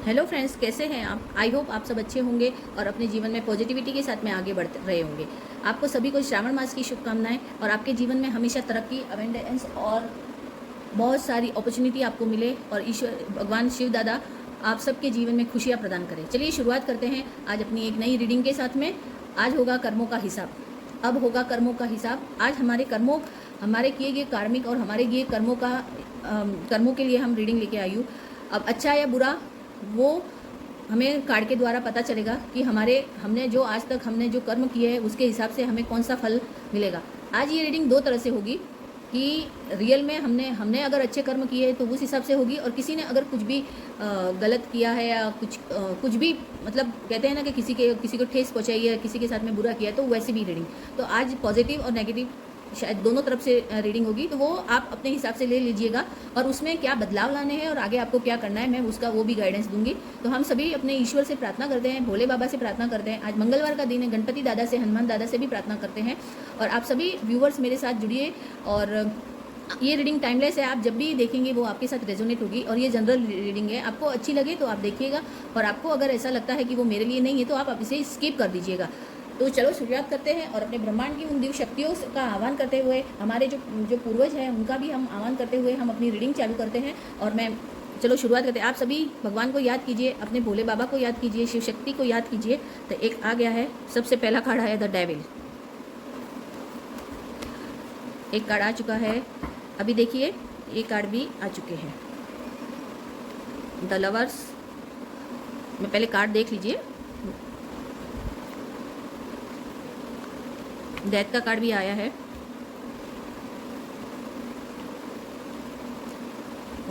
Hello friends, कैसे हैं आप? आई होप आप सब अच्छे होंगे और अपने जीवन में पॉजिटिविटी के साथ में आगे बढ़ रहे होंगे। आपको सभी को श्रावण मास की शुभकामनाएं और आपके जीवन में हमेशा तरक्की, अबेंडेंस और बहुत सारी अपॉर्चुनिटी आपको मिले और ईश्वर भगवान शिव दादा आप सबके जीवन में खुशियाँ प्रदान करें। चलिए शुरुआत करते हैं आज अपनी एक नई रीडिंग के साथ में। आज होगा कर्मों का हिसाब। अब होगा कर्मों का हिसाब। आज हमारे कर्मों, हमारे किए गए कार्मिक और हमारे किए कर्मों के लिए हम रीडिंग लेके आई हूँ। अब अच्छा या बुरा वो हमें कार्ड के द्वारा पता चलेगा कि हमने जो आज तक हमने जो कर्म किए हैं उसके हिसाब से हमें कौन सा फल मिलेगा। आज ये रीडिंग दो तरह से होगी कि रियल में हमने अगर अच्छे कर्म किए हैं तो उस हिसाब से होगी, और किसी ने अगर कुछ भी गलत किया है या कुछ भी मतलब कहते हैं ना कि किसी को ठेस पहुंचाई है, किसी के साथ में बुरा किया है, तो वैसी भी रीडिंग। तो आज पॉजिटिव और नेगेटिव शायद दोनों तरफ से रीडिंग होगी, तो वो आप अपने हिसाब से ले लीजिएगा और उसमें क्या बदलाव लाने हैं और आगे आपको क्या करना है मैं उसका वो भी गाइडेंस दूंगी। तो हम सभी अपने ईश्वर से प्रार्थना करते हैं, भोले बाबा से प्रार्थना करते हैं। आज मंगलवार का दिन है, गणपति दादा से, हनुमान दादा से भी प्रार्थना करते हैं। और आप सभी व्यूवर्स मेरे साथ जुड़िए और ये रीडिंग टाइमलेस है, आप जब भी देखेंगे वो आपके साथ रेजोनेट होगी। और ये जनरल रीडिंग है, आपको अच्छी लगे तो आप देखिएगा, और आपको अगर ऐसा लगता है कि वो मेरे लिए नहीं है तो आप इसे स्किप कर दीजिएगा। तो चलो शुरुआत करते हैं और अपने ब्रह्मांड की उन दिव्य शक्तियों का आह्वान करते हुए, हमारे जो पूर्वज हैं उनका भी हम आह्वान करते हुए हम अपनी रीडिंग चालू करते हैं। और चलो शुरुआत करते हैं। आप सभी भगवान को याद कीजिए, अपने भोले बाबा को याद कीजिए, शिव शक्ति को याद कीजिए। तो एक आ गया है, सबसे पहला कार्ड आया द डेविल। एक कार्ड आ चुका है, अभी देखिए ये कार्ड भी आ चुके हैं, द लवर्स। मैं पहले कार्ड देख लीजिए। डेथ का कार्ड भी आया है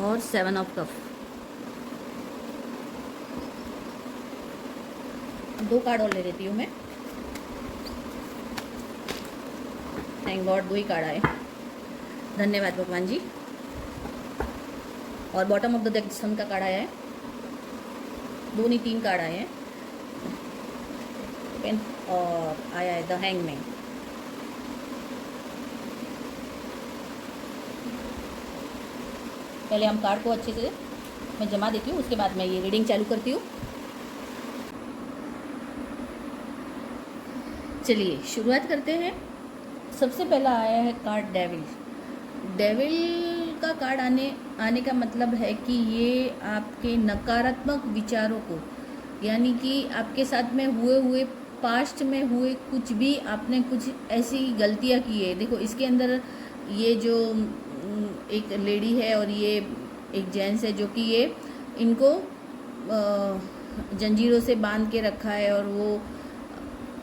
और 7 ऑफ कप। दो कार्ड और ले लेती हूँ मैं। थैंक गॉड, दो ही कार्ड आए, धन्यवाद भगवान जी। और बॉटम ऑफ द डेक सन का कार्ड आया है, दो नहीं 3 कार्ड आए हैं। पेन और आया है द हैंगमैन। पहले हम कार्ड को अच्छे से मैं जमा देती हूँ, उसके बाद मैं ये रीडिंग चालू करती हूँ। चलिए शुरुआत करते हैं। सबसे पहला आया है कार्ड डेविल। डेविल का कार्ड आने का मतलब है कि ये आपके नकारात्मक विचारों को, यानी कि आपके साथ में हुए पास्ट में हुए कुछ भी आपने कुछ ऐसी गलतियाँ की है। देखो इसके अंदर ये जो एक लेडी है और ये एक जेंट्स है जो कि ये इनको जंजीरों से बांध के रखा है, और वो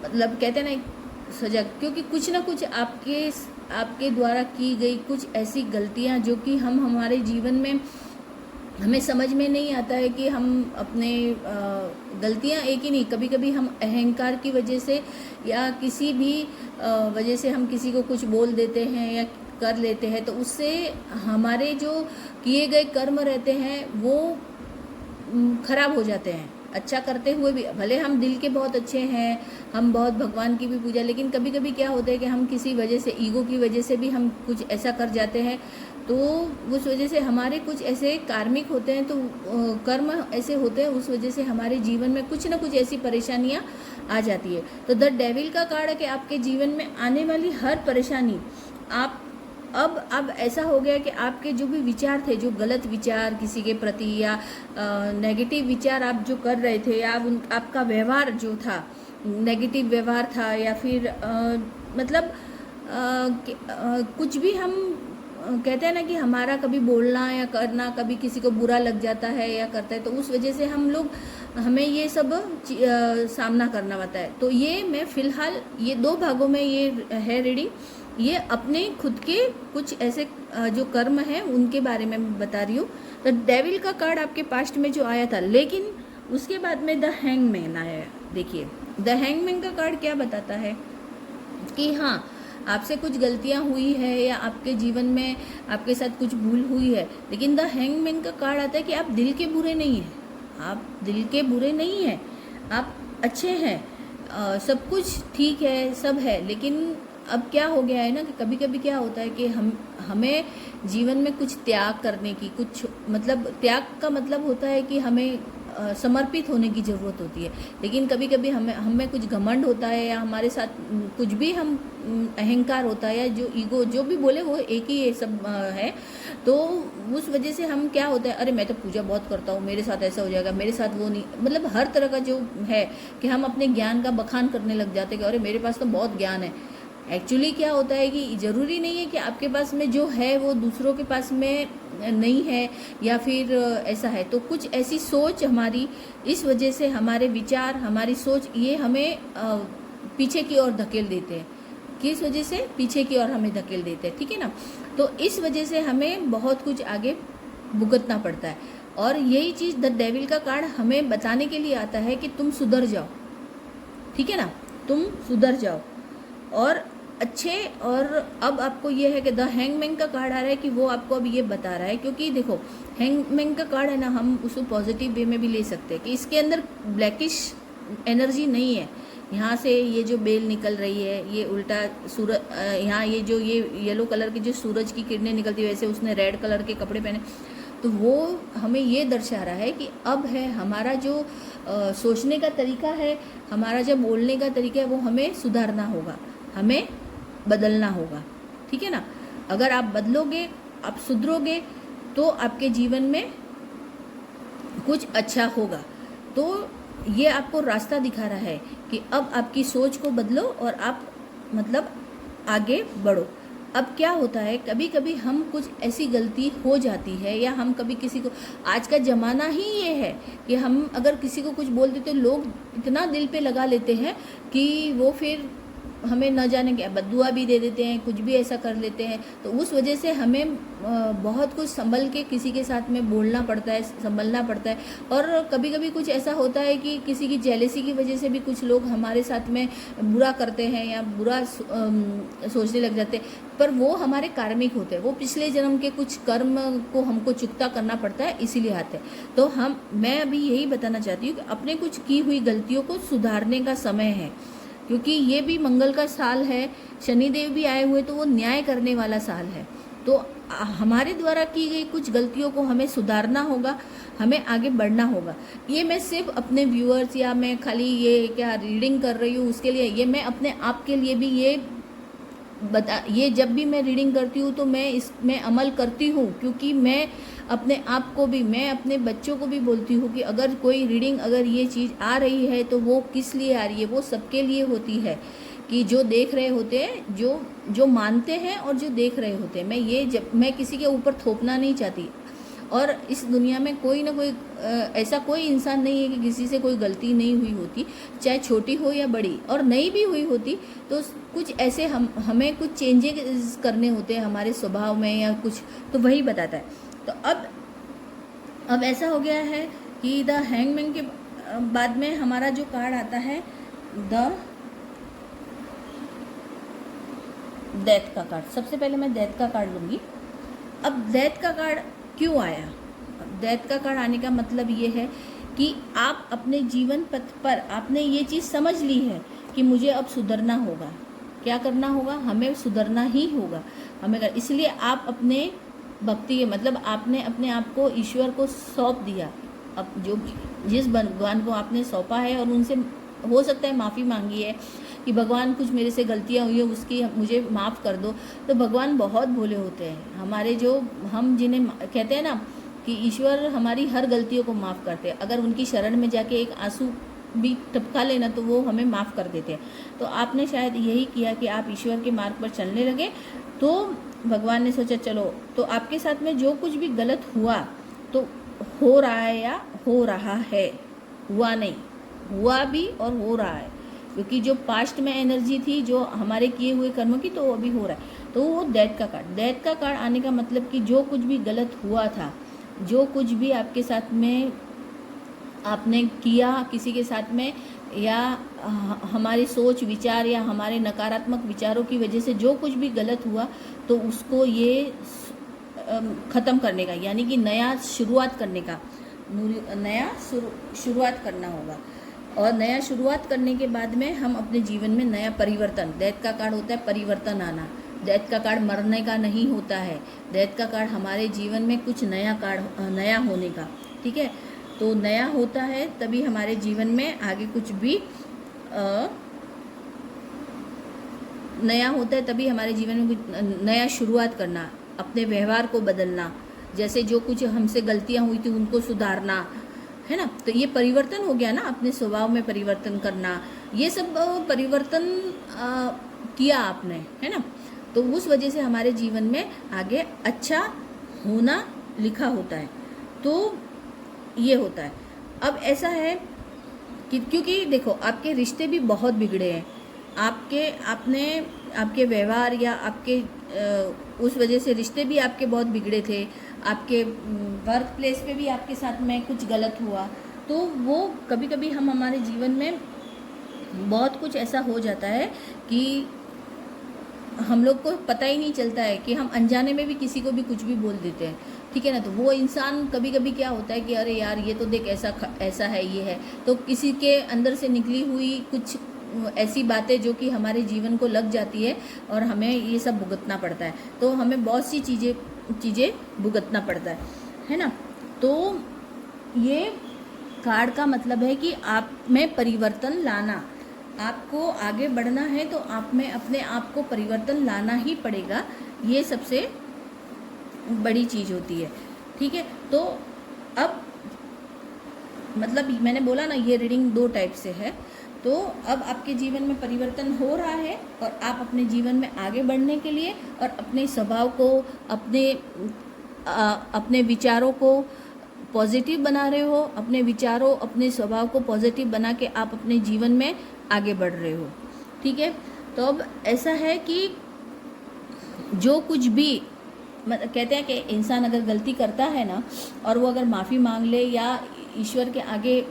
मतलब कहते हैं ना सजा, क्योंकि कुछ ना कुछ आपके द्वारा की गई कुछ ऐसी गलतियां जो कि हमारे जीवन में हमें समझ में नहीं आता है कि हम अपने गलतियां एक ही नहीं, कभी कभी हम अहंकार की वजह से या किसी भी वजह से हम किसी को कुछ बोल देते हैं या कर लेते हैं, तो उससे हमारे जो किए गए कर्म रहते हैं वो खराब हो जाते हैं। अच्छा करते हुए भी, भले हम दिल के बहुत अच्छे हैं, हम बहुत भगवान की भी पूजा, लेकिन कभी कभी क्या होता है कि हम किसी वजह से, ईगो की वजह से भी हम कुछ ऐसा कर जाते हैं, तो उस वजह से हमारे कुछ ऐसे कार्मिक होते हैं, तो कर्म ऐसे होते हैं, उस वजह से हमारे जीवन में कुछ ना कुछ ऐसी परेशानियां आ जाती है। तो द डेविल का कार्ड है कि आपके जीवन में आने वाली हर परेशानी आप अब ऐसा हो गया कि आपके जो भी विचार थे, जो गलत विचार किसी के प्रति या नेगेटिव विचार आप जो कर रहे थे, या आपका व्यवहार जो था नेगेटिव व्यवहार था, या फिर मतलब कुछ भी हम कहते हैं ना कि हमारा कभी बोलना या करना कभी किसी को बुरा लग जाता है या करता है, तो उस वजह से हमें ये सब सामना करना पड़ता है। तो ये मैं फ़िलहाल ये 2 भागों में ये है रीडिंग। ये अपने खुद के कुछ ऐसे जो कर्म हैं उनके बारे में बता रही हूँ। तो डेविल का कार्ड आपके पास्ट में जो आया था, लेकिन उसके बाद में द हैंगमैन आया है। देखिए द हैंगमैन का कार्ड क्या बताता है कि हाँ, आपसे कुछ गलतियाँ हुई है या आपके जीवन में आपके साथ कुछ भूल हुई है, लेकिन द हैंगमैन का कार्ड आता है कि आप दिल के बुरे नहीं हैं, आप दिल के बुरे नहीं हैं, आप अच्छे हैं, सब कुछ ठीक है, सब है। लेकिन अब क्या हो गया है ना कि कभी कभी क्या होता है कि हमें जीवन में कुछ त्याग करने की, कुछ मतलब त्याग का मतलब होता है कि हमें समर्पित होने की ज़रूरत होती है। लेकिन कभी कभी हमें कुछ घमंड होता है, या हमारे साथ कुछ भी हम अहंकार होता है, या जो ईगो जो भी बोले वो एक ही ये सब है। तो उस वजह से हम क्या होता है, अरे मैं तो पूजा बहुत करता हूँ, मेरे साथ ऐसा हो जाएगा, मेरे साथ वो नहीं, मतलब हर तरह का जो है कि हम अपने ज्ञान का बखान करने लग जाते हैं कि अरे मेरे पास तो बहुत ज्ञान है। एक्चुअली क्या होता है कि ज़रूरी नहीं है कि आपके पास में जो है वो दूसरों के पास में नहीं है, या फिर ऐसा है। तो कुछ ऐसी सोच हमारी, इस वजह से हमारे विचार, हमारी सोच, ये हमें पीछे की ओर धकेल देते हैं। किस वजह से? पीछे की ओर हमें धकेल देते हैं, ठीक है ना। तो इस वजह से हमें बहुत कुछ आगे भुगतना पड़ता है। और यही चीज़ द डेविल का कार्ड हमें बताने के लिए आता है कि तुम सुधर जाओ, ठीक है ना, तुम सुधर जाओ और अच्छे। और अब आपको ये है कि द हैंगमैन का कार्ड आ रहा है कि वो आपको अब ये बता रहा है, क्योंकि देखो हैंगमैन का कार्ड है ना, हम उसको पॉजिटिव वे में भी ले सकते हैं कि इसके अंदर ब्लैकिश एनर्जी नहीं है। यहाँ से ये जो बेल निकल रही है, ये उल्टा सूरज, यहाँ ये जो ये येलो कलर की जो सूरज की किरणें निकलती है, वैसे उसने रेड कलर के कपड़े पहने, तो वो हमें ये दर्शा रहा है कि अब है हमारा जो सोचने का तरीका है, हमारा जो बोलने का तरीका है, वो हमें सुधारना होगा, हमें बदलना होगा, ठीक है ना। अगर आप बदलोगे, आप सुधरोगे, तो आपके जीवन में कुछ अच्छा होगा। तो ये आपको रास्ता दिखा रहा है कि अब आपकी सोच को बदलो और आप मतलब आगे बढ़ो। अब क्या होता है, कभी कभी हम कुछ ऐसी गलती हो जाती है, या हम कभी किसी को, आज का ज़माना ही ये है कि हम अगर किसी को कुछ बोल देते, लोग इतना दिल पे लगा लेते हैं कि वो फिर हमें न जाने क्या बद्दुआ भी दे देते हैं, कुछ भी ऐसा कर लेते हैं। तो उस वजह से हमें बहुत कुछ संभल के किसी के साथ में बोलना पड़ता है, संभलना पड़ता है। और कभी कभी कुछ ऐसा होता है कि किसी की जेलेसी की वजह से भी कुछ लोग हमारे साथ में बुरा करते हैं या बुरा सोचने लग जाते हैं, पर वो हमारे कार्मिक होते हैं, वो पिछले जन्म के कुछ कर्म को हमको चुकता करना पड़ता है, इसीलिए आते हैं। तो मैं अभी यही बताना चाहती हूँ कि अपने कुछ की हुई गलतियों को सुधारने का समय है, क्योंकि ये भी मंगल का साल है, शनिदेव भी आए हुए, तो वो न्याय करने वाला साल है। तो हमारे द्वारा की गई कुछ गलतियों को हमें सुधारना होगा, हमें आगे बढ़ना होगा। ये मैं सिर्फ अपने व्यूअर्स या मैं खाली ये क्या रीडिंग कर रही हूँ उसके लिए, ये मैं अपने आप के लिए भी ये जब भी मैं रीडिंग करती हूँ तो मैं इसमें अमल करती हूँ, क्योंकि मैं अपने आप को भी, मैं अपने बच्चों को भी बोलती हूँ कि अगर कोई रीडिंग, अगर ये चीज़ आ रही है तो वो किस लिए आ रही है, वो सबके लिए होती है। कि जो देख रहे होते हैं, जो मानते हैं और जो देख रहे होते हैं, मैं किसी के ऊपर थोपना नहीं चाहती। और इस दुनिया में कोई ना कोई ऐसा कोई इंसान नहीं है कि किसी से कोई गलती नहीं हुई होती, चाहे छोटी हो या बड़ी, और नहीं भी हुई होती तो कुछ ऐसे हमें कुछ चेंजेस करने होते हैं हमारे स्वभाव में या कुछ, तो वही बताता है। तो अब ऐसा हो गया है कि द हैंगमैन के बाद में हमारा जो कार्ड आता है द डेथ का कार्ड। सबसे पहले मैं डेथ का कार्ड लूँगी। अब डेथ का कार्ड क्यों आया? डेथ का कार्ड आने का मतलब ये है कि आप अपने जीवन पथ पर आपने ये चीज़ समझ ली है कि मुझे अब सुधरना होगा। क्या करना होगा? हमें सुधरना ही होगा, इसलिए आप अपने भक्ति के मतलब आपने अपने आप को ईश्वर को सौंप दिया। अब जिस भगवान को आपने सौंपा है और उनसे हो सकता है माफ़ी मांगी है कि भगवान कुछ मेरे से गलतियाँ हुई है, उसकी मुझे माफ़ कर दो। तो भगवान बहुत भोले होते हैं हमारे, हम जिन्हें कहते हैं ना कि ईश्वर हमारी हर गलतियों को माफ़ करते हैं। अगर उनकी शरण में जाके एक आंसू भी टपका लेना तो वो हमें माफ़ कर देते हैं। तो आपने शायद यही किया कि आप ईश्वर के मार्ग पर चलने लगे, तो भगवान ने सोचा चलो, तो आपके साथ में जो कुछ भी गलत हुआ तो हो रहा है या हो रहा है, हुआ नहीं, हुआ भी और हो रहा है, क्योंकि जो पास्ट में एनर्जी थी जो हमारे किए हुए कर्मों की, तो वो अभी हो रहा है। तो वो डेथ का कार्ड आने का मतलब कि जो कुछ भी गलत हुआ था, जो कुछ भी आपके साथ में आपने किया किसी के साथ में, या हमारी सोच विचार या हमारे नकारात्मक विचारों की वजह से जो कुछ भी गलत हुआ, तो उसको ये ख़त्म करने का, यानी कि नया शुरुआत करने का, शुरुआत करना होगा। और नया शुरुआत करने के बाद में हम अपने जीवन में नया परिवर्तन, डेथ का कार्ड होता है परिवर्तन आना। डेथ का कार्ड मरने का नहीं होता है, डेथ का कार्ड हमारे जीवन में कुछ नया होने का, ठीक है। तो नया होता है तभी हमारे जीवन में आगे कुछ भी नया होता है, तभी हमारे जीवन में कुछ नया शुरुआत करना, अपने व्यवहार को बदलना, जैसे जो कुछ हमसे गलतियां हुई थी उनको सुधारना, है ना। तो ये परिवर्तन हो गया ना, अपने स्वभाव में परिवर्तन करना, ये सब परिवर्तन किया आपने, है ना। तो उस वजह से हमारे जीवन में आगे अच्छा होना लिखा होता है। तो ये होता है। अब ऐसा है कि क्योंकि देखो आपके रिश्ते भी बहुत बिगड़े हैं, आपके व्यवहार या आपके उस वजह से रिश्ते भी आपके बहुत बिगड़े थे, आपके वर्क प्लेस पे भी आपके साथ में कुछ गलत हुआ। तो वो कभी कभी हमारे जीवन में बहुत कुछ ऐसा हो जाता है कि हम लोग को पता ही नहीं चलता है कि हम अनजाने में भी किसी को भी कुछ भी बोल देते हैं, ठीक है ना। तो वो इंसान कभी कभी क्या होता है कि अरे यार ये तो देख ऐसा है, ये है, तो किसी के अंदर से निकली हुई कुछ ऐसी बातें जो कि हमारे जीवन को लग जाती है और हमें ये सब भुगतना पड़ता है। तो हमें बहुत सी चीज़ें भुगतना पड़ता है ना। तो ये कार्ड का मतलब है कि आप में परिवर्तन लाना, आपको आगे बढ़ना है तो आप में अपने आप को परिवर्तन लाना ही पड़ेगा, ये सबसे बड़ी चीज़ होती है, ठीक है। तो अब मतलब मैंने बोला ना, ये रीडिंग 2 टाइप से है। तो अब आपके जीवन में परिवर्तन हो रहा है और आप अपने जीवन में आगे बढ़ने के लिए और अपने स्वभाव को, अपने विचारों को पॉजिटिव बना रहे हो, अपने विचारों, अपने स्वभाव को पॉजिटिव बना के आप अपने जीवन में आगे बढ़ रहे हो, ठीक है। तो अब ऐसा है कि जो कुछ भी कहते हैं कि इंसान अगर गलती करता है ना और वो अगर माफ़ी मांग ले या ईश्वर के आगे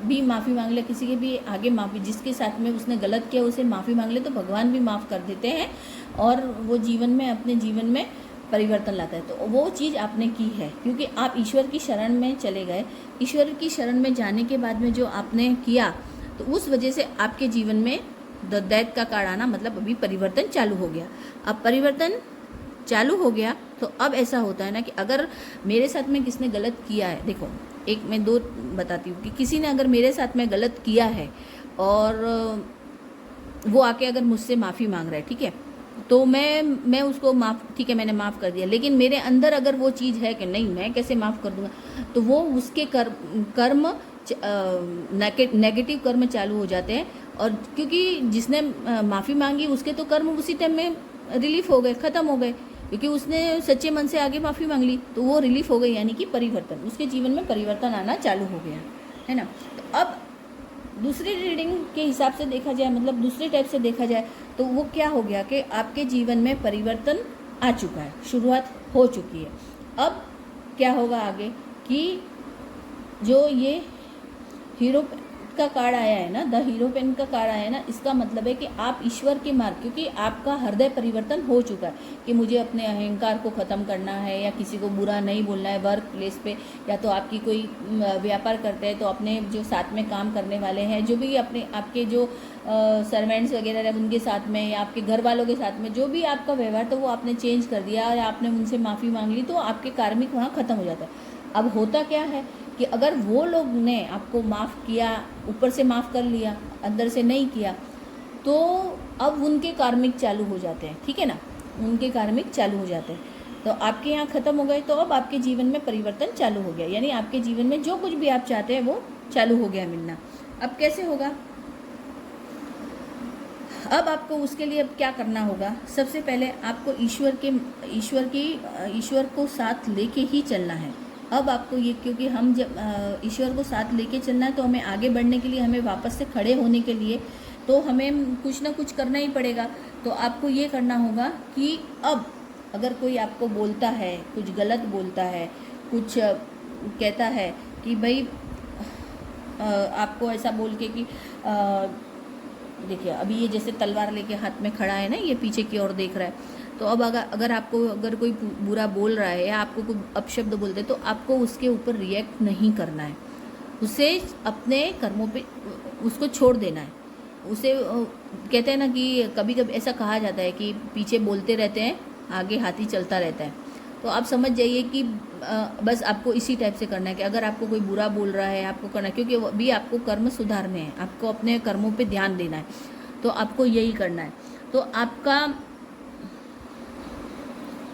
भी माफ़ी मांग ले, किसी के भी आगे माफ़ी, जिसके साथ में उसने गलत किया उसे माफ़ी मांग ले, तो भगवान भी माफ़ कर देते हैं और वो जीवन में, अपने जीवन में परिवर्तन लाता है। तो वो चीज़ आपने की है क्योंकि आप ईश्वर की शरण में चले गए। ईश्वर की शरण में जाने के बाद में जो आपने किया, तो उस वजह से आपके जीवन में द डेथ का कार्ड आना मतलब अभी परिवर्तन चालू हो गया। अब परिवर्तन चालू हो गया तो अब ऐसा होता है ना कि अगर मेरे साथ में किसने गलत किया है, देखो एक मैं 2 बताती हूँ कि किसी ने अगर मेरे साथ में गलत किया है और वो आके अगर मुझसे माफ़ी मांग रहा है, ठीक है, तो मैं उसको ठीक है मैंने माफ़ कर दिया, लेकिन मेरे अंदर अगर वो चीज़ है कि नहीं मैं कैसे माफ़ कर दूंगा, तो वो उसके कर्म नेगेटिव कर्म चालू हो जाते हैं। और क्योंकि जिसने माफ़ी मांगी उसके तो कर्म उसी टाइम में रिलीफ हो गए, ख़त्म हो गए, क्योंकि उसने सच्चे मन से आगे माफ़ी मांग ली, तो वो रिलीफ हो गई, यानी कि परिवर्तन, उसके जीवन में परिवर्तन आना चालू हो गया, है ना। तो अब दूसरी रीडिंग के हिसाब से देखा जाए, मतलब दूसरे टाइप से देखा जाए, तो वो क्या हो गया कि आपके जीवन में परिवर्तन आ चुका है, शुरुआत हो चुकी है। अब क्या होगा आगे कि जो ये हीरो का कार्ड आया है ना, द हीरो पेन का कार्ड आया है ना, इसका मतलब है कि आप ईश्वर के मार्ग, क्योंकि आपका हृदय परिवर्तन हो चुका है कि मुझे अपने अहंकार को ख़त्म करना है या किसी को बुरा नहीं बोलना है वर्क प्लेस पे, या तो आपकी कोई व्यापार करते हैं तो अपने जो साथ में काम करने वाले हैं, जो भी आपके जो सर्वेंट्स वगैरह है उनके साथ में या आपके घर वालों के साथ में जो भी आपका व्यवहार, तो वो आपने चेंज कर दिया या आपने उनसे माफ़ी मांग ली, तो आपके कार्मिक वहाँ ख़त्म हो जाता है। अब होता क्या है कि अगर वो लोग ने आपको माफ़ किया, ऊपर से माफ़ कर लिया, अंदर से नहीं किया, तो अब उनके कार्मिक चालू हो जाते हैं, ठीक है ना, उनके कार्मिक चालू हो जाते हैं। तो आपके यहाँ ख़त्म हो गए, तो अब आपके जीवन में परिवर्तन चालू हो गया, यानी आपके जीवन में जो कुछ भी आप चाहते हैं वो चालू हो गया मिलना। अब कैसे होगा, अब आपको उसके लिए अब क्या करना होगा, सबसे पहले आपको ईश्वर को साथ लेके ही चलना है। अब आपको ये, क्योंकि हम जब ईश्वर को साथ लेके चलना है तो हमें आगे बढ़ने के लिए, हमें वापस से खड़े होने के लिए तो हमें कुछ ना कुछ करना ही पड़ेगा। तो आपको ये करना होगा कि अब अगर कोई आपको बोलता है, कुछ गलत बोलता है, कुछ कहता है कि भाई आपको ऐसा बोल के कि देखिए अभी ये जैसे तलवार लेके हाथ में खड़ा है ना, ये पीछे की ओर देख रहा है, तो अब अगर आपको अगर कोई बुरा बोल रहा है या आपको कोई अपशब्द बोलते, तो आपको उसके ऊपर रिएक्ट नहीं करना है, उसे अपने कर्मों पे उसको छोड़ देना है। उसे कहते हैं ना कि कभी कभी ऐसा कहा जाता है कि पीछे बोलते रहते हैं, आगे हाथी चलता रहता है। तो आप समझ जाइए कि बस आपको इसी टाइप से करना है कि अगर आपको कोई बुरा बोल रहा है आपको करना है, क्योंकि अभी आपको कर्म सुधारने हैं, आपको अपने कर्मों पे ध्यान देना है, तो आपको यही करना है। तो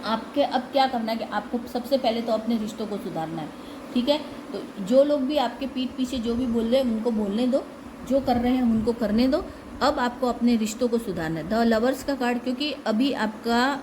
आपके अब क्या करना है कि आपको सबसे पहले तो अपने रिश्तों को सुधारना है, ठीक है। तो जो लोग भी आपके पीठ पीछे जो भी बोल रहे हैं उनको बोलने दो, जो कर रहे हैं उनको करने दो। अब आपको अपने रिश्तों को सुधारना है। द लवर्स का कार्ड, क्योंकि अभी आपका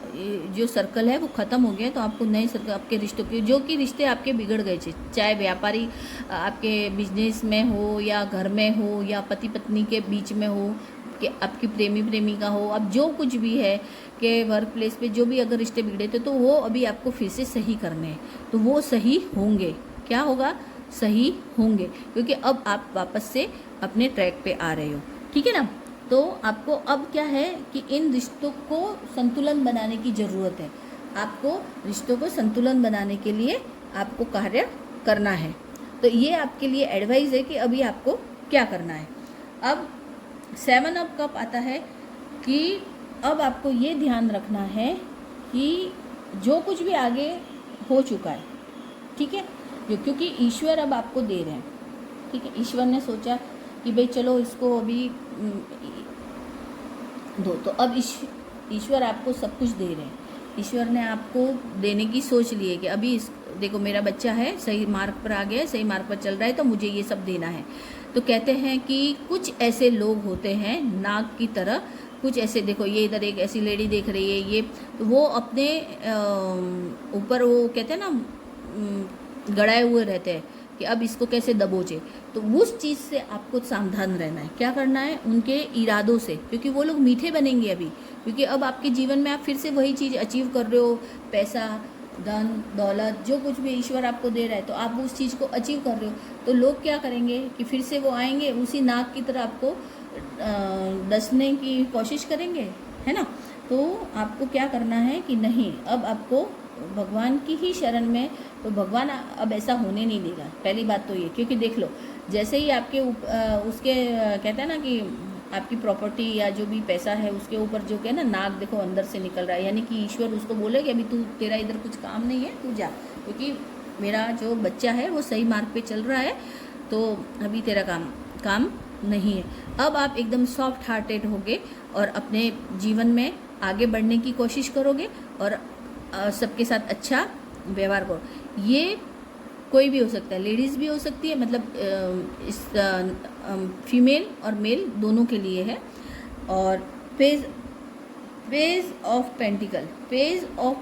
जो सर्कल है वो ख़त्म हो गया है, तो आपको नए सर्कल आपके रिश्तों के, जो कि रिश्ते आपके बिगड़ गए थे, चाहे व्यापारी आपके बिजनेस में हो या घर में हो या पति पत्नी के बीच में हो, कि आपकी प्रेमी प्रेमिका हो, अब जो कुछ भी है कि वर्क प्लेस पे जो भी अगर रिश्ते बिगड़े थे तो वो अभी आपको फिर से सही करने हैं, तो वो सही होंगे। क्या होगा? सही होंगे, क्योंकि अब आप वापस से अपने ट्रैक पे आ रहे हो, ठीक है ना। तो आपको अब क्या है कि इन रिश्तों को संतुलन बनाने की ज़रूरत है। आपको रिश्तों को संतुलन बनाने के लिए आपको कार्य करना है। तो ये आपके लिए एडवाइस है कि अभी आपको क्या करना है। अब 7 ऑफ कप आता है कि अब आपको ये ध्यान रखना है कि जो कुछ भी आगे हो चुका है, ठीक है, क्योंकि ईश्वर अब आपको दे रहे हैं, ठीक है। ईश्वर ने सोचा कि भाई चलो इसको अभी दो, तो अब ईश्वर आपको सब कुछ दे रहे हैं। ईश्वर ने आपको देने की सोच ली है कि अभी देखो मेरा बच्चा है, सही मार्ग पर आ गया है, सही मार्ग पर चल रहा है, तो मुझे ये सब देना है। तो कहते हैं कि कुछ ऐसे लोग होते हैं नाग की तरह, कुछ ऐसे, देखो ये इधर एक ऐसी लेडी देख रही है, ये तो वो अपने ऊपर वो कहते हैं ना गड़ाए हुए रहते हैं कि अब इसको कैसे दबोचे। तो उस चीज़ से आपको सावधान रहना है। क्या करना है? उनके इरादों से, क्योंकि वो लोग मीठे बनेंगे अभी, क्योंकि अब आपके जीवन में आप फिर से वही चीज़ अचीव कर रहे हो, पैसा, धन, दौलत, जो कुछ भी ईश्वर आपको दे रहा है, तो आप उस चीज़ को अचीव कर रहे हो। तो लोग क्या करेंगे कि फिर से वो आएंगे उसी नाग की तरह आपको डसने की कोशिश करेंगे, है ना। तो आपको क्या करना है कि नहीं, अब आपको भगवान की ही शरण में, तो भगवान अब ऐसा होने नहीं देगा। पहली बात तो ये, क्योंकि देख लो जैसे ही आपके उसके कहते हैं ना कि आपकी प्रॉपर्टी या जो भी पैसा है उसके ऊपर जो क्या ना नाग देखो अंदर से निकल रहा है, यानी कि ईश्वर उसको बोले कि अभी तू, तेरा इधर कुछ काम नहीं है, तू जा, क्योंकि मेरा जो बच्चा है वो सही मार्ग पे चल रहा है, तो अभी तेरा काम नहीं है। अब आप एकदम सॉफ्ट हार्टेड होगे और अपने जीवन में आगे बढ़ने की कोशिश करोगे और सबके साथ अच्छा व्यवहार करो। ये कोई भी हो सकता है, लेडीज़ भी हो सकती है, मतलब इस फीमेल और मेल दोनों के लिए है। और पेज ऑफ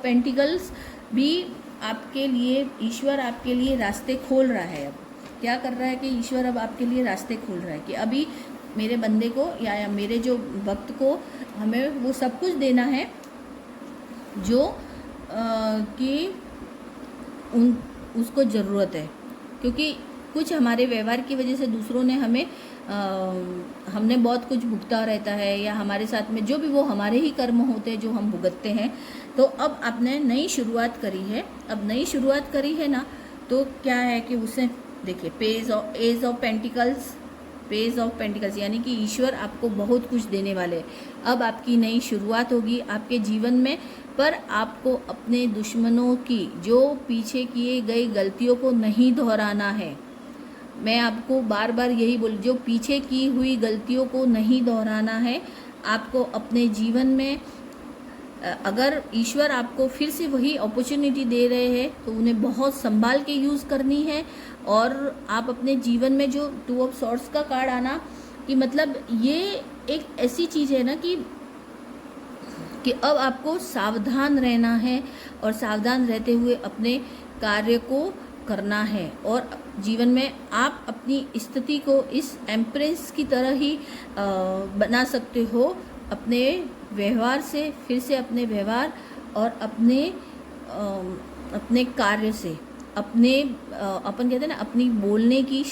पेंटिकल्स भी आपके लिए, ईश्वर आपके लिए रास्ते खोल रहा है। अब क्या कर रहा है कि ईश्वर अब आपके लिए रास्ते खोल रहा है कि अभी मेरे बंदे को या मेरे जो भक्त को हमें वो सब कुछ देना है जो कि उसको ज़रूरत है, क्योंकि कुछ हमारे व्यवहार की वजह से दूसरों ने हमने बहुत कुछ भुगता रहता है, या हमारे साथ में जो भी वो हमारे ही कर्म होते हैं जो हम भुगतते हैं। तो अब आपने नई शुरुआत करी है, अब नई शुरुआत करी है ना, तो क्या है कि उसे देखिए एज ऑफ पेंटिकल्स यानी कि ईश्वर आपको बहुत कुछ देने वाले हैं। अब आपकी नई शुरुआत होगी आपके जीवन में, पर आपको अपने दुश्मनों की जो पीछे किए गई गलतियों को नहीं दोहराना है। मैं आपको बार बार यही जो पीछे की हुई गलतियों को नहीं दोहराना है आपको अपने जीवन में। अगर ईश्वर आपको फिर से वही अपॉर्चुनिटी दे रहे हैं तो उन्हें बहुत संभाल के यूज़ करनी है। और आप अपने जीवन में जो 2 ऑफ सॉर्ड्स का कार्ड आना कि मतलब ये एक ऐसी चीज़ है ना कि अब आपको सावधान रहना है और सावधान रहते हुए अपने कार्य को करना है। और जीवन में आप अपनी स्थिति को इस एम्प्रेस की तरह ही बना सकते हो, अपने व्यवहार से, फिर से अपने व्यवहार और अपने कार्य से, अपन कहते हैं ना अपनी बोलने की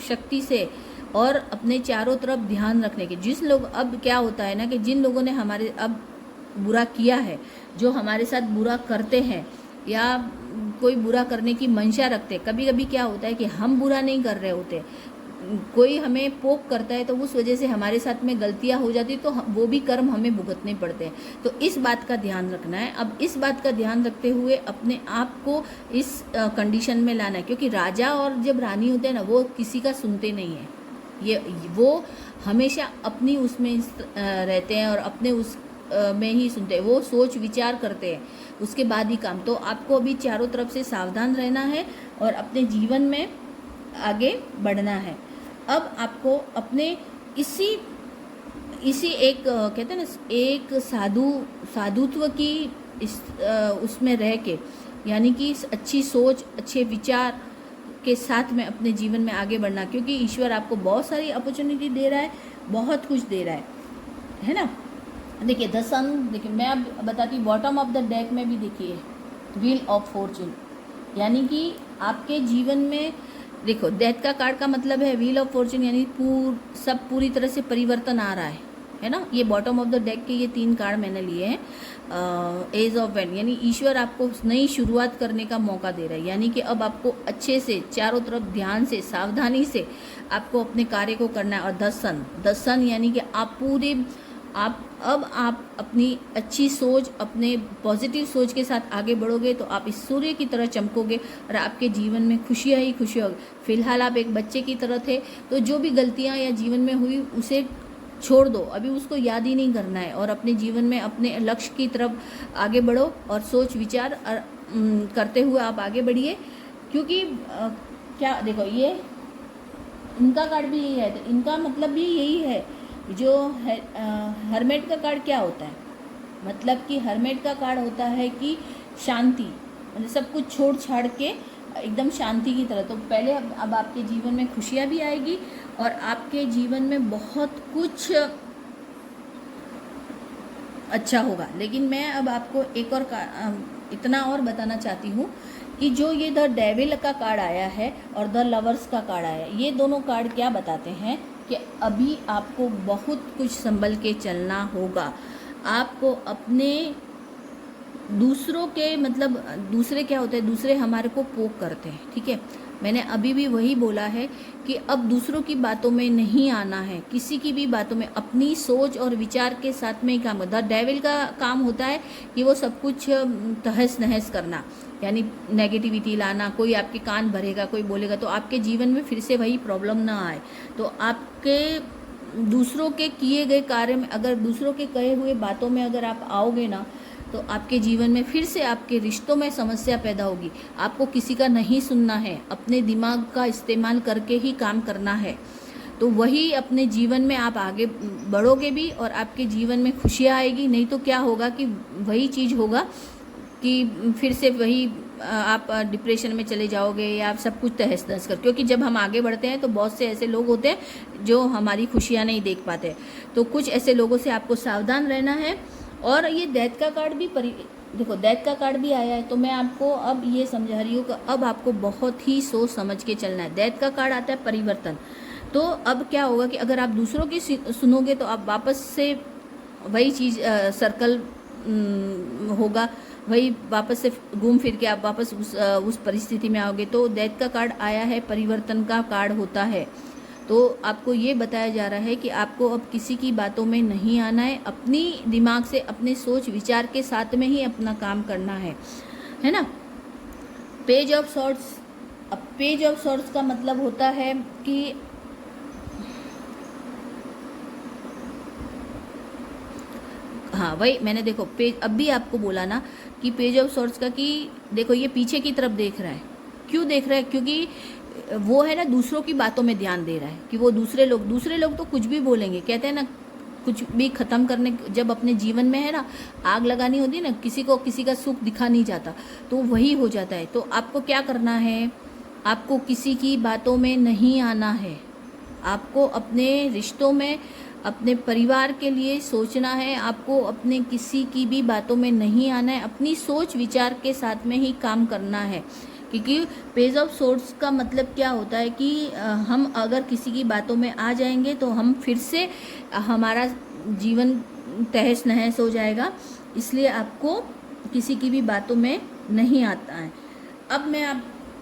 शक्ति से, और अपने चारों तरफ ध्यान रखने के। जिस लोग, अब क्या होता है ना कि जिन लोगों ने हमारे अब बुरा किया है, जो हमारे साथ बुरा करते हैं या कोई बुरा करने की मंशा रखते हैं, कभी कभी क्या होता है कि हम बुरा नहीं कर रहे होते, कोई हमें पोक करता है तो उस वजह से हमारे साथ में गलतियां हो जाती तो वो भी कर्म हमें भुगतने पड़ते हैं। तो इस बात का ध्यान रखना है। अब इस बात का ध्यान रखते हुए अपने आप को इस कंडीशन में लाना है, क्योंकि राजा और जब रानी होते हैं ना, वो किसी का सुनते नहीं है। वो हमेशा अपनी उसमें रहते हैं और अपने उस में ही सुनते हैं। वो सोच विचार करते हैं, उसके बाद ही काम। तो आपको अभी चारों तरफ से सावधान रहना है और अपने जीवन में आगे बढ़ना है। अब आपको अपने इसी एक कहते हैं ना, एक साधुत्व की उसमें रह के, यानी कि अच्छी सोच, अच्छे विचार के साथ में अपने जीवन में आगे बढ़ना, क्योंकि ईश्वर आपको बहुत सारी अपॉर्चुनिटी दे रहा है, बहुत कुछ दे रहा है ना। देखिए द सन, देखिए मैं अब बताती हूँ, बॉटम ऑफ द डेक में भी देखिए व्हील ऑफ फॉर्चून, यानी कि आपके जीवन में देखो डेथ का कार्ड का मतलब है व्हील ऑफ फॉर्चून, यानी सब पूरी तरह से परिवर्तन आ रहा है ना। ये बॉटम ऑफ द डेक के ये 3 कार्ड मैंने लिए हैं। एज ऑफ वैंड, यानी ईश्वर आपको नई शुरुआत करने का मौका दे रहा है, यानी कि अब आपको अच्छे से चारों तरफ ध्यान से सावधानी से आपको अपने कार्य को करना है। और द सन यानी कि आप अपनी अच्छी सोच, अपने पॉजिटिव सोच के साथ आगे बढ़ोगे तो आप इस सूर्य की तरह चमकोगे और आपके जीवन में खुशियाँ ही खुशियाँ होगी। फिलहाल आप एक बच्चे की तरह थे, तो जो भी गलतियाँ या जीवन में हुई उसे छोड़ दो, अभी उसको याद ही नहीं करना है और अपने जीवन में अपने लक्ष्य की तरफ आगे बढ़ो और सोच विचार करते हुए आप आगे बढ़िए। क्योंकि क्या देखो, ये इनका कार्ड भी यही है, तो इनका मतलब भी यही है। जो हर्मेट का कार्ड क्या होता है, मतलब कि हर्मेट का कार्ड होता है कि शांति, मतलब सब कुछ छोड़ छाड़ के एकदम शांति की तरह। तो पहले अब आपके जीवन में खुशियाँ भी आएगी और आपके जीवन में बहुत कुछ अच्छा होगा। लेकिन मैं अब आपको एक और इतना और बताना चाहती हूँ कि जो ये द डेविल का कार्ड आया है और द लवर्स का कार्ड आया है, ये दोनों कार्ड क्या बताते हैं कि अभी आपको बहुत कुछ संभल के चलना होगा। आपको अपने दूसरों के, मतलब दूसरे क्या होते हैं, दूसरे हमारे को पोक करते हैं, ठीक है। मैंने अभी भी वही बोला है कि अब दूसरों की बातों में नहीं आना है, किसी की भी बातों में, अपनी सोच और विचार के साथ में ही काम होता है। द डेविल का काम होता है कि वो सब कुछ तहस नहस करना, यानी नेगेटिविटी लाना। कोई आपके कान भरेगा, कोई बोलेगा तो आपके जीवन में फिर से वही प्रॉब्लम ना आए। तो आपके दूसरों के किए गए कार्य में, अगर दूसरों के कहे हुए बातों में अगर आप आओगे ना, तो आपके जीवन में फिर से आपके रिश्तों में समस्या पैदा होगी। आपको किसी का नहीं सुनना है, अपने दिमाग का इस्तेमाल करके ही काम करना है। तो वही अपने जीवन में आप आगे बढ़ोगे भी और आपके जीवन में खुशियाँ आएगी। नहीं तो क्या होगा कि वही चीज़ होगा कि फिर से वही आप डिप्रेशन में चले जाओगे या आप सब कुछ तहस नहस कर। क्योंकि जब हम आगे बढ़ते हैं तो बहुत से ऐसे लोग होते हैं जो हमारी खुशियाँ नहीं देख पाते। तो कुछ ऐसे लोगों से आपको सावधान रहना है। और ये डेथ का कार्ड भी देखो डेथ का कार्ड भी आया है, तो मैं आपको अब ये समझा रही हूँ कि अब आपको बहुत ही सोच समझ के चलना है। डेथ का कार्ड आता है परिवर्तन। तो अब क्या होगा कि अगर आप दूसरों की सुनोगे तो आप वापस से वही चीज़ सर्कल होगा, वही वापस से घूम फिर के आप वापस उस परिस्थिति में आओगे। तो डेथ का कार्ड आया है, परिवर्तन का कार्ड होता है। तो आपको ये बताया जा रहा है कि आपको अब किसी की बातों में नहीं आना है, अपनी दिमाग से, अपने सोच विचार के साथ में ही अपना काम करना है ना। पेज ऑफ सॉर्ट्स, अब पेज ऑफ सॉर्ट्स का मतलब होता है कि हाँ वही मैंने देखो पेज अब भी आपको बोला ना कि पेज ऑफ सॉर्ट्स का, कि देखो ये पीछे की तरफ देख रहा है। क्यों देख रहा है? क्योंकि वो है ना दूसरों की बातों में ध्यान दे रहा है कि वो दूसरे लोग तो कुछ भी बोलेंगे। कहते हैं ना कुछ भी ख़त्म करने, जब अपने जीवन में है ना आग लगानी होती है ना, किसी को किसी का सुख दिखा नहीं जाता, तो वही हो जाता है। तो आपको क्या करना है, आपको किसी की बातों में नहीं आना है। आपको अपने रिश्तों में, अपने परिवार के लिए सोचना है। आपको अपने किसी की भी बातों में नहीं आना है, अपनी सोच विचार के साथ में ही काम करना है। क्योंकि पेज ऑफ सोर्ट्स का मतलब क्या होता है कि हम अगर किसी की बातों में आ जाएंगे तो हम फिर से हमारा जीवन तहस नहस हो जाएगा। इसलिए आपको किसी की भी बातों में नहीं आता है। अब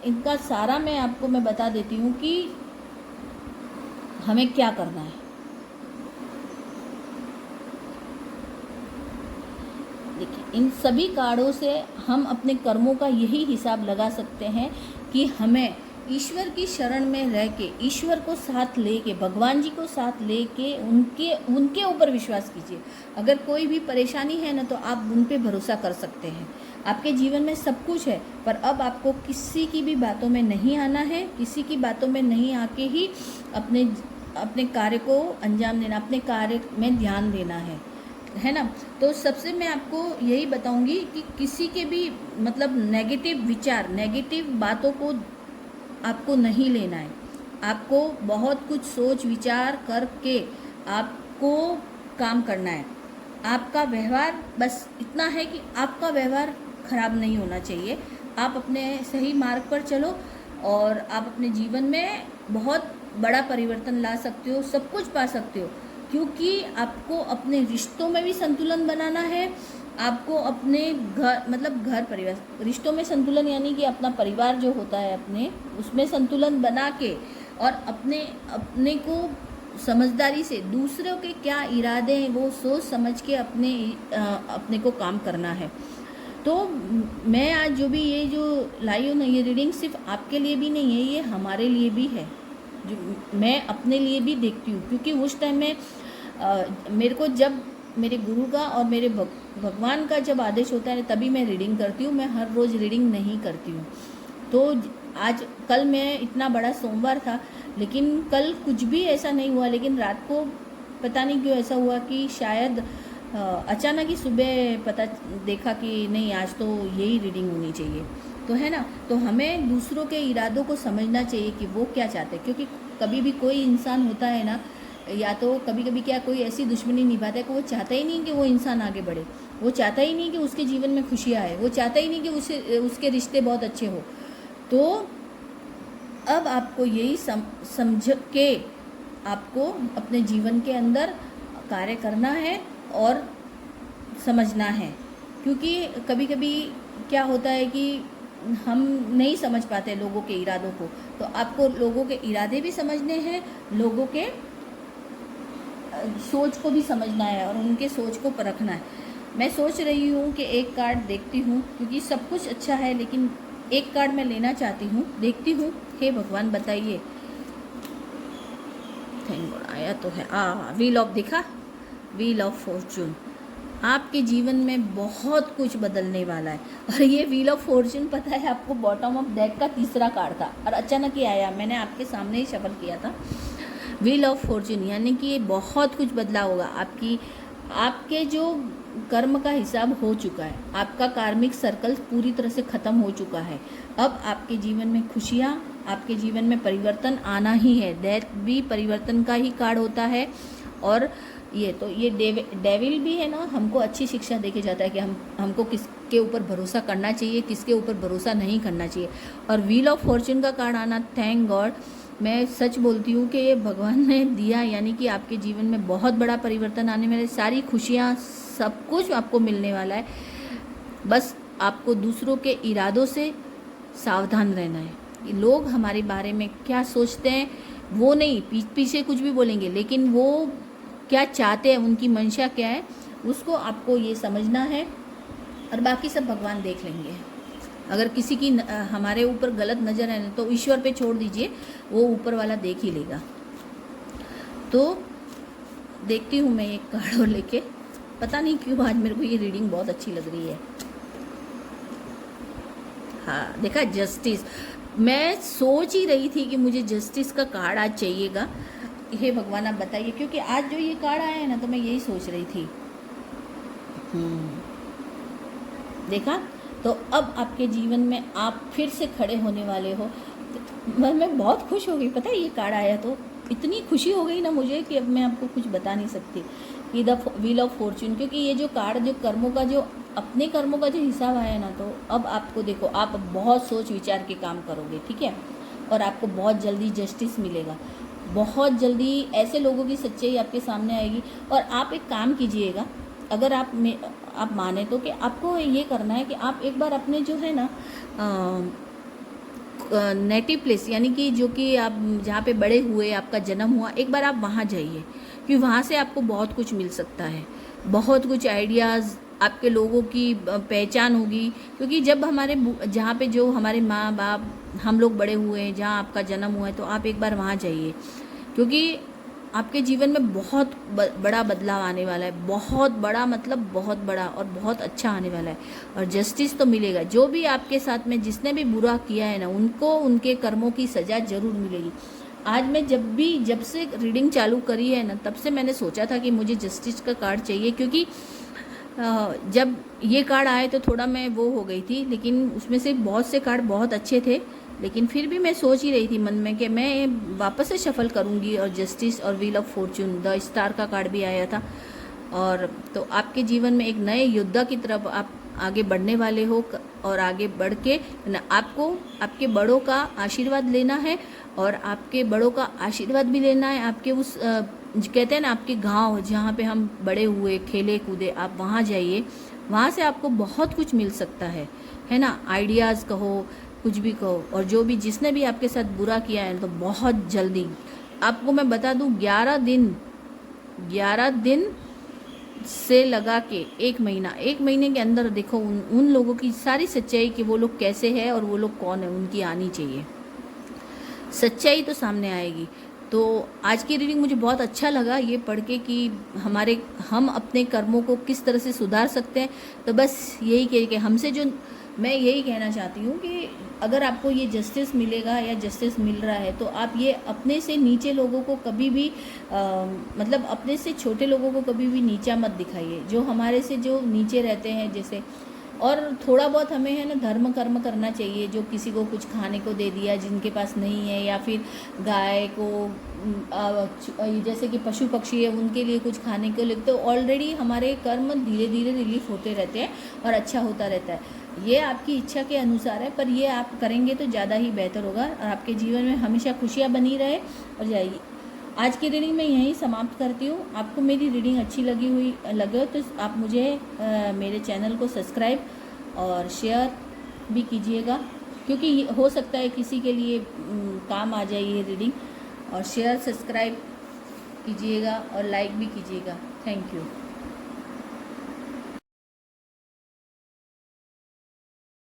इनका सारा मैं आपको बता देती हूँ कि हमें क्या करना है। देखिए, इन सभी कार्डों से हम अपने कर्मों का यही हिसाब लगा सकते हैं कि हमें ईश्वर की शरण में रह के, ईश्वर को साथ लेके, भगवान जी को साथ लेके उनके ऊपर विश्वास कीजिए। अगर कोई भी परेशानी है ना, तो आप उन पे भरोसा कर सकते हैं। आपके जीवन में सब कुछ है, पर अब आपको किसी की भी बातों में नहीं आना है, किसी की बातों में नहीं आके ही अपने कार्य को अंजाम देना, अपने कार्य में ध्यान देना है ना। तो सबसे मैं आपको यही बताऊंगी कि किसी के भी मतलब नेगेटिव विचार, नेगेटिव बातों को आपको नहीं लेना है। आपको बहुत कुछ सोच विचार करके आपको काम करना है। आपका व्यवहार बस इतना है कि आपका व्यवहार खराब नहीं होना चाहिए। आप अपने सही मार्ग पर चलो और आप अपने जीवन में बहुत बड़ा परिवर्तन ला सकते हो, सब कुछ पा सकते हो। क्योंकि आपको अपने रिश्तों में भी संतुलन बनाना है। आपको अपने घर परिवार, रिश्तों में संतुलन यानी कि अपना परिवार जो होता है अपने, उसमें संतुलन बना के और अपने को समझदारी से दूसरों के क्या इरादे हैं वो सोच समझ के अपने को काम करना है। तो मैं आज जो भी ये जो लाई हूँ ना, ये रीडिंग सिर्फ आपके लिए भी नहीं है, ये हमारे लिए भी है। जो मैं अपने लिए भी देखती हूँ, क्योंकि उस टाइम में मेरे को जब मेरे गुरु का और मेरे भगवान का जब आदेश होता है तभी मैं रीडिंग करती हूँ। मैं हर रोज़ रीडिंग नहीं करती हूँ। तो कल मैं इतना बड़ा सोमवार था, लेकिन कल कुछ भी ऐसा नहीं हुआ। लेकिन रात को पता नहीं क्यों ऐसा हुआ कि शायद अचानक ही सुबह देखा कि नहीं, आज तो यही रीडिंग होनी चाहिए। तो है ना, तो हमें दूसरों के इरादों को समझना चाहिए कि वो क्या चाहते हैं। क्योंकि कभी भी कोई इंसान होता है ना, या तो कभी कभी क्या कोई ऐसी दुश्मनी निभाता है कि वो चाहता ही नहीं कि वो इंसान आगे बढ़े, वो चाहता ही नहीं कि उसके जीवन में खुशियाँ आए, वो चाहता ही नहीं कि उसके रिश्ते बहुत अच्छे हो। तो अब आपको यही समझ के आपको अपने जीवन के अंदर कार्य करना है और समझना है। क्योंकि कभी कभी क्या होता है कि हम नहीं समझ पाते लोगों के इरादों को। तो आपको लोगों के इरादे भी समझने हैं, लोगों के सोच को भी समझना है और उनके सोच को परखना है। मैं सोच रही हूँ कि एक कार्ड देखती हूँ, क्योंकि सब कुछ अच्छा है, लेकिन एक कार्ड मैं लेना चाहती हूँ। देखती हूँ। हे भगवान बताइए। थैंक गॉड, आया तो है। व्हील ऑफ दिखा, व्हील ऑफ फॉर्चून। आपके जीवन में बहुत कुछ बदलने वाला है। और ये व्हील ऑफ फॉर्चून पता है आपको, बॉटम ऑफ डेक का तीसरा कार्ड था और अचानक ही आया। मैंने आपके सामने ही शफल किया था। व्हील ऑफ फॉर्चून यानी कि ये बहुत कुछ बदला होगा। आपके जो कर्म का हिसाब हो चुका है, आपका कार्मिक सर्कल पूरी तरह से ख़त्म हो चुका है। अब आपके जीवन में खुशियाँ, आपके जीवन में परिवर्तन आना ही है। डेथ भी परिवर्तन का ही कार्ड होता है। और ये डेविल भी है ना, हमको अच्छी शिक्षा देके जाता है कि हमको किसके ऊपर भरोसा करना चाहिए, किसके ऊपर भरोसा नहीं करना चाहिए। और व्हील ऑफ फॉर्चून का कार्ड आना, थैंक गॉड। मैं सच बोलती हूँ कि ये भगवान ने दिया, यानी कि आपके जीवन में बहुत बड़ा परिवर्तन आने वाला है। सारी खुशियाँ, सब कुछ आपको मिलने वाला है। बस आपको दूसरों के इरादों से सावधान रहना है। लोग हमारे बारे में क्या सोचते हैं वो नहीं, पीछे कुछ भी बोलेंगे, लेकिन वो क्या चाहते हैं, उनकी मंशा क्या है, उसको आपको ये समझना है। और बाकी सब भगवान देख लेंगे। अगर किसी की हमारे ऊपर गलत नज़र है तो ईश्वर पे छोड़ दीजिए, वो ऊपर वाला देख ही लेगा। तो देखती हूँ मैं एक कार्ड और लेके। पता नहीं क्यों आज मेरे को ये रीडिंग बहुत अच्छी लग रही है। हाँ, देखा, जस्टिस। मैं सोच ही रही थी कि मुझे जस्टिस का कार्ड आज चाहिएगा। हे भगवान आप बताइए, क्योंकि आज जो ये कार्ड आया है ना, तो मैं यही सोच रही थी। देखा, तो अब आपके जीवन में आप फिर से खड़े होने वाले हो। मैं बहुत खुश हो गई, पता है ये कार्ड आया तो इतनी खुशी हो गई ना मुझे कि अब मैं आपको कुछ बता नहीं सकती। कि द व्हील ऑफ फॉर्चून, क्योंकि ये जो कार्ड, जो कर्मों का, जो अपने कर्मों का जो हिसाब आया ना, तो अब आपको देखो, आप बहुत सोच विचार के काम करोगे, ठीक है। और आपको बहुत जल्दी जस्टिस मिलेगा। बहुत जल्दी ऐसे लोगों की सच्चाई आपके सामने आएगी। और आप एक काम कीजिएगा, अगर आप माने तो, कि आपको ये करना है कि आप एक बार अपने जो है ना नेटिव प्लेस यानी कि जो कि आप जहाँ पे बड़े हुए, आपका जन्म हुआ, एक बार आप वहाँ जाइए, क्योंकि वहाँ से आपको बहुत कुछ मिल सकता है, बहुत कुछ आइडियाज़, आपके लोगों की पहचान होगी। क्योंकि जब हमारे जहाँ पे जो हमारे माँ बाप, हम लोग बड़े हुए हैं, जहाँ आपका जन्म हुआ है, तो आप एक बार वहाँ जाइए, क्योंकि आपके जीवन में बहुत बड़ा बदलाव आने वाला है, बहुत बड़ा, मतलब बहुत बड़ा और बहुत अच्छा आने वाला है। और जस्टिस तो मिलेगा। जो भी आपके साथ में जिसने भी बुरा किया है ना, उनको उनके कर्मों की सज़ा ज़रूर मिलेगी। आज मैं जब से रीडिंग चालू करी है ना, तब से मैंने सोचा था कि मुझे जस्टिस का कार्ड चाहिए, क्योंकि जब ये कार्ड आए तो थोड़ा मैं वो हो गई थी, लेकिन उसमें से बहुत से कार्ड बहुत अच्छे थे, लेकिन फिर भी मैं सोच ही रही थी मन में कि मैं वापस से शफल करूँगी। और जस्टिस और wheel of Fortune, the star का कार्ड भी आया था। और तो आपके जीवन में एक नए योद्धा की तरफ आप आगे बढ़ने वाले हो, और आगे बढ़ के आपको आपके बड़ों का आशीर्वाद लेना है, और आपके बड़ों का आशीर्वाद भी लेना है। आपके उस कहते हैं ना, आपके गांव जहाँ पे हम बड़े हुए, खेले कूदे, आप वहाँ जाइए, वहाँ से आपको बहुत कुछ मिल सकता है ना। आइडियाज़ कहो, कुछ भी कहो। और जो भी जिसने भी आपके साथ बुरा किया है, तो बहुत जल्दी आपको मैं बता दूँ, 11 दिन से लगा के 1 महीना, 1 महीने के अंदर देखो उन लोगों की सारी सच्चाई कि वो लोग कैसे हैं और वो लोग कौन है, उनकी आनी चाहिए, सच्चाई तो सामने आएगी। तो आज की रीडिंग मुझे बहुत अच्छा लगा ये पढ़ के कि हम अपने कर्मों को किस तरह से सुधार सकते हैं। तो बस यही कि हमसे जो मैं यही कहना चाहती हूँ कि अगर आपको ये जस्टिस मिलेगा या जस्टिस मिल रहा है, तो आप ये अपने से नीचे लोगों को कभी भी मतलब अपने से छोटे लोगों को कभी भी नीचा मत दिखाइए, जो हमारे से जो नीचे रहते हैं जैसे। और थोड़ा बहुत हमें है ना धर्म कर्म करना चाहिए, जो किसी को कुछ खाने को दे दिया जिनके पास नहीं है, या फिर गाय को जैसे कि पशु पक्षी है उनके लिए कुछ खाने को लिए, तो ऑलरेडी हमारे कर्म धीरे धीरे रिलीफ होते रहते हैं और अच्छा होता रहता है। ये आपकी इच्छा के अनुसार है, पर ये आप करेंगे तो ज़्यादा ही बेहतर होगा, और आपके जीवन में हमेशा खुशियाँ बनी रहे और जाएगी। आज की रीडिंग मैं यहीं समाप्त करती हूँ। आपको मेरी रीडिंग अच्छी लगे तो आप मुझे मेरे चैनल को सब्सक्राइब और शेयर भी कीजिएगा, क्योंकि हो सकता है किसी के लिए काम आ जाए ये रीडिंग। और शेयर सब्सक्राइब कीजिएगा और लाइक भी कीजिएगा। Thank you.